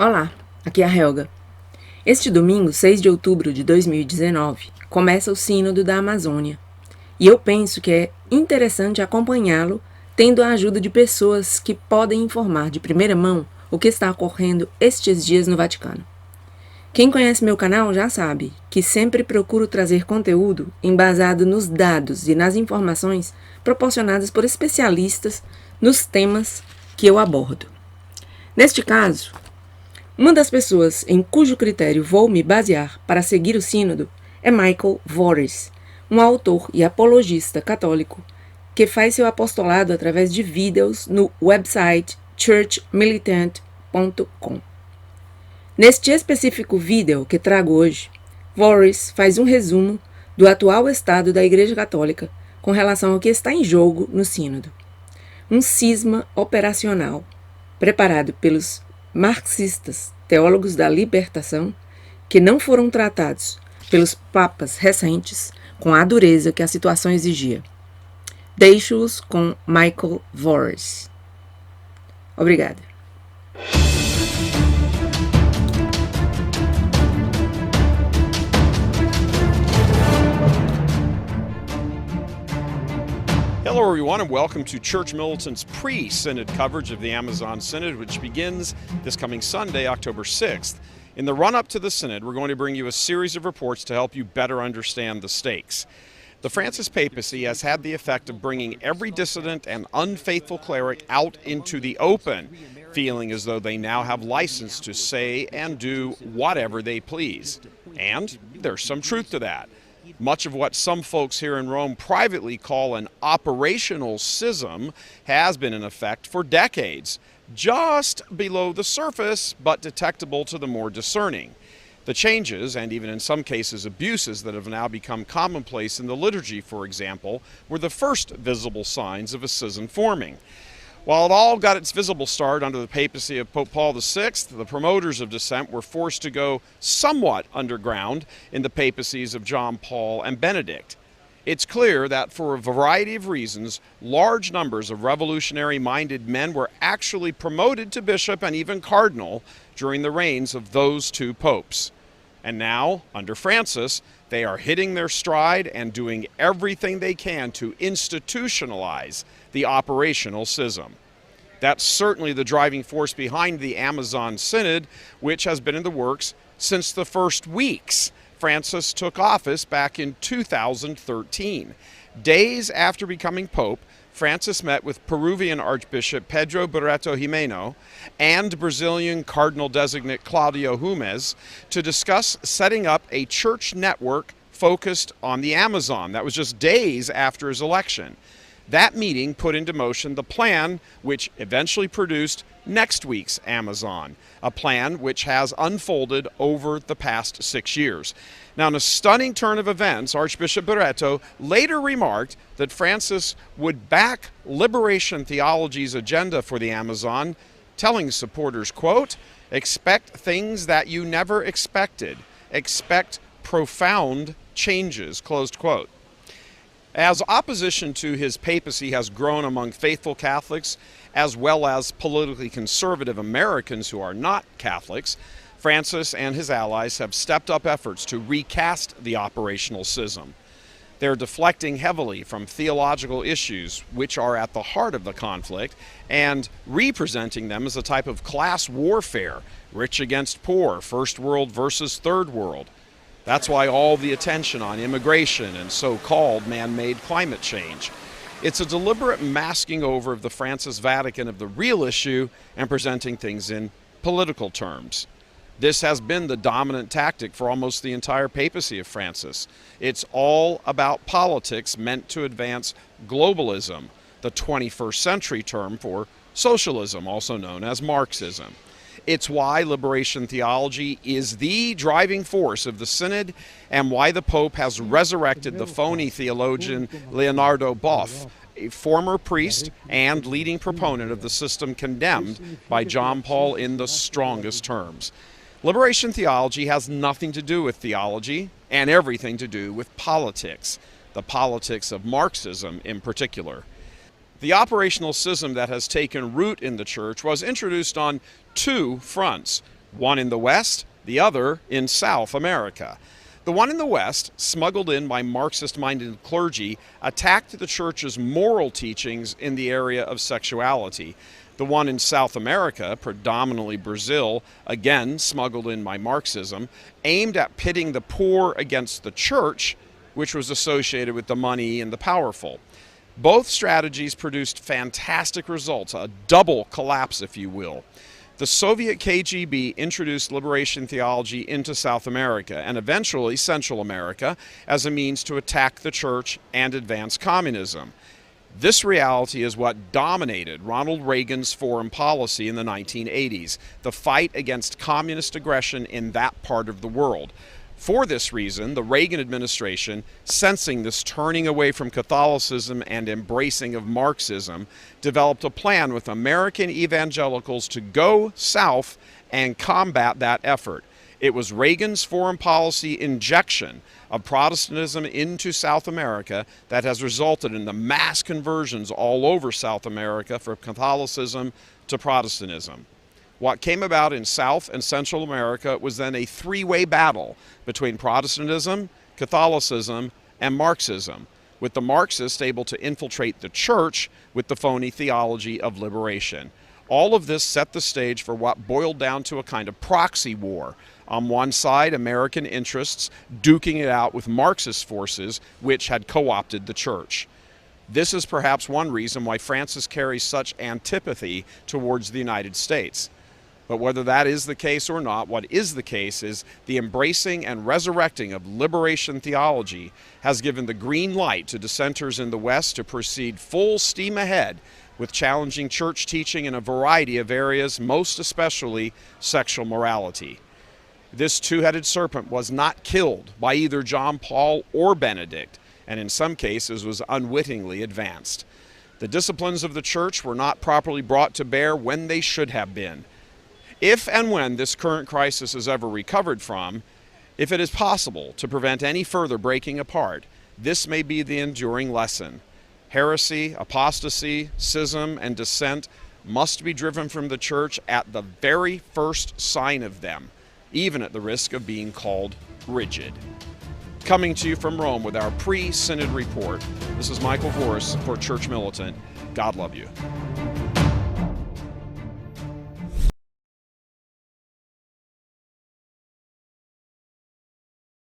Olá, aqui é a Helga. Este domingo, 6 de outubro de 2019, começa o Sínodo da Amazônia. E eu penso que é interessante acompanhá-lo, tendo a ajuda de pessoas que podem informar de primeira mão o que está ocorrendo estes dias no Vaticano. Quem conhece meu canal já sabe que sempre procuro trazer conteúdo embasado nos dados e nas informações proporcionadas por especialistas nos temas que eu abordo. Neste caso, uma das pessoas em cujo critério vou me basear para seguir o sínodo é Michael Voris, um autor e apologista católico que faz seu apostolado através de vídeos no website churchmilitant.com. Neste específico vídeo que trago hoje, Voris faz um resumo do atual estado da Igreja Católica com relação ao que está em jogo no sínodo. Um cisma operacional preparado pelos Marxistas, teólogos da libertação, que não foram tratados pelos papas recentes com a dureza que a situação exigia. Deixo-os com Michael Voris. Obrigada. Hello, everyone, and welcome to Church Militant's pre-Synod coverage of the Amazon Synod, which begins this coming Sunday, October 6th. In the run-up to the Synod, we're going to bring you a series of reports to help you better understand the stakes. The Francis papacy has had the effect of bringing every dissident and unfaithful cleric out into the open, feeling as though they now have license to say and do whatever they please. And there's some truth to that. Much of what some folks here in Rome privately call an operational schism has been in effect for decades, just below the surface, but detectable to the more discerning. The changes, and even in some cases abuses that have now become commonplace in the liturgy, for example, were the first visible signs of a schism forming. While it all got its visible start under the papacy of Pope Paul VI, the promoters of dissent were forced to go somewhat underground in the papacies of John Paul and Benedict. It's clear that for a variety of reasons, large numbers of revolutionary-minded men were actually promoted to bishop and even cardinal during the reigns of those two popes. And now, under Francis, they are hitting their stride and doing everything they can to institutionalize the operational schism. That's certainly the driving force behind the Amazon Synod, which has been in the works since the first weeks Francis took office back in 2013. Days after becoming Pope, Francis met with Peruvian Archbishop Pedro Barreto Jimeno and Brazilian Cardinal-designate Claudio Humes to discuss setting up a church network focused on the Amazon. That was just days after his election. That meeting put into motion the plan which eventually produced next week's Amazon, a plan which has unfolded over the past 6 years. Now, in a stunning turn of events, Archbishop Barreto later remarked that Francis would back liberation theology's agenda for the Amazon, telling supporters, quote, "Expect things that you never expected. Expect profound changes," closed quote. As opposition to his papacy has grown among faithful Catholics, as well as politically conservative Americans who are not Catholics, Francis and his allies have stepped up efforts to recast the operational schism. They're deflecting heavily from theological issues which are at the heart of the conflict and representing them as a type of class warfare, rich against poor, first world versus third world. That's why all the attention on immigration and so-called man-made climate change. It's a deliberate masking over of the Francis Vatican of the real issue and presenting things in political terms. This has been the dominant tactic for almost the entire papacy of Francis. It's all about politics meant to advance globalism, the 21st century term for socialism, also known as Marxism. It's why liberation theology is the driving force of the Synod and why the Pope has resurrected the phony theologian Leonardo Boff, a former priest and leading proponent of the system condemned by John Paul in the strongest terms. Liberation theology has nothing to do with theology and everything to do with politics, the politics of Marxism in particular. The operational schism that has taken root in the church was introduced on two fronts. one in the West, the other in South America. The one in the West, smuggled in by Marxist-minded clergy, attacked the church's moral teachings in the area of sexuality. The one in South America, predominantly Brazil, again smuggled in by Marxism, aimed at pitting the poor against the church, which was associated with the money and the powerful. Both strategies produced fantastic results, a double collapse, if you will. The Soviet KGB introduced liberation theology into South America and eventually Central America as a means to attack the church and advance communism. This reality is what dominated Ronald Reagan's foreign policy in the 1980s, the fight against communist aggression in that part of the world. For this reason, the Reagan administration, sensing this turning away from Catholicism and embracing of Marxism, developed a plan with American evangelicals to go south and combat that effort. It was Reagan's foreign policy injection of Protestantism into South America that has resulted in the mass conversions all over South America from Catholicism to Protestantism. What came about in South and Central America was then a three-way battle between Protestantism, Catholicism, and Marxism, with the Marxists able to infiltrate the church with the phony theology of liberation. All of this set the stage for what boiled down to a kind of proxy war. On one side, American interests duking it out with Marxist forces, which had co-opted the church. This is perhaps one reason why Francis carries such antipathy towards the United States. But whether that is the case or not, what is the case is the embracing and resurrecting of liberation theology has given the green light to dissenters in the West to proceed full steam ahead with challenging church teaching in a variety of areas, most especially sexual morality. This two-headed serpent was not killed by either John Paul or Benedict, and in some cases was unwittingly advanced. The disciplines of the church were not properly brought to bear when they should have been. If and when this current crisis is ever recovered from, if it is possible to prevent any further breaking apart, this may be the enduring lesson. Heresy, apostasy, schism, and dissent must be driven from the church at the very first sign of them, even at the risk of being called rigid. Coming to you from Rome with our pre-synod report, this is Michael Voris for Church Militant. God love you.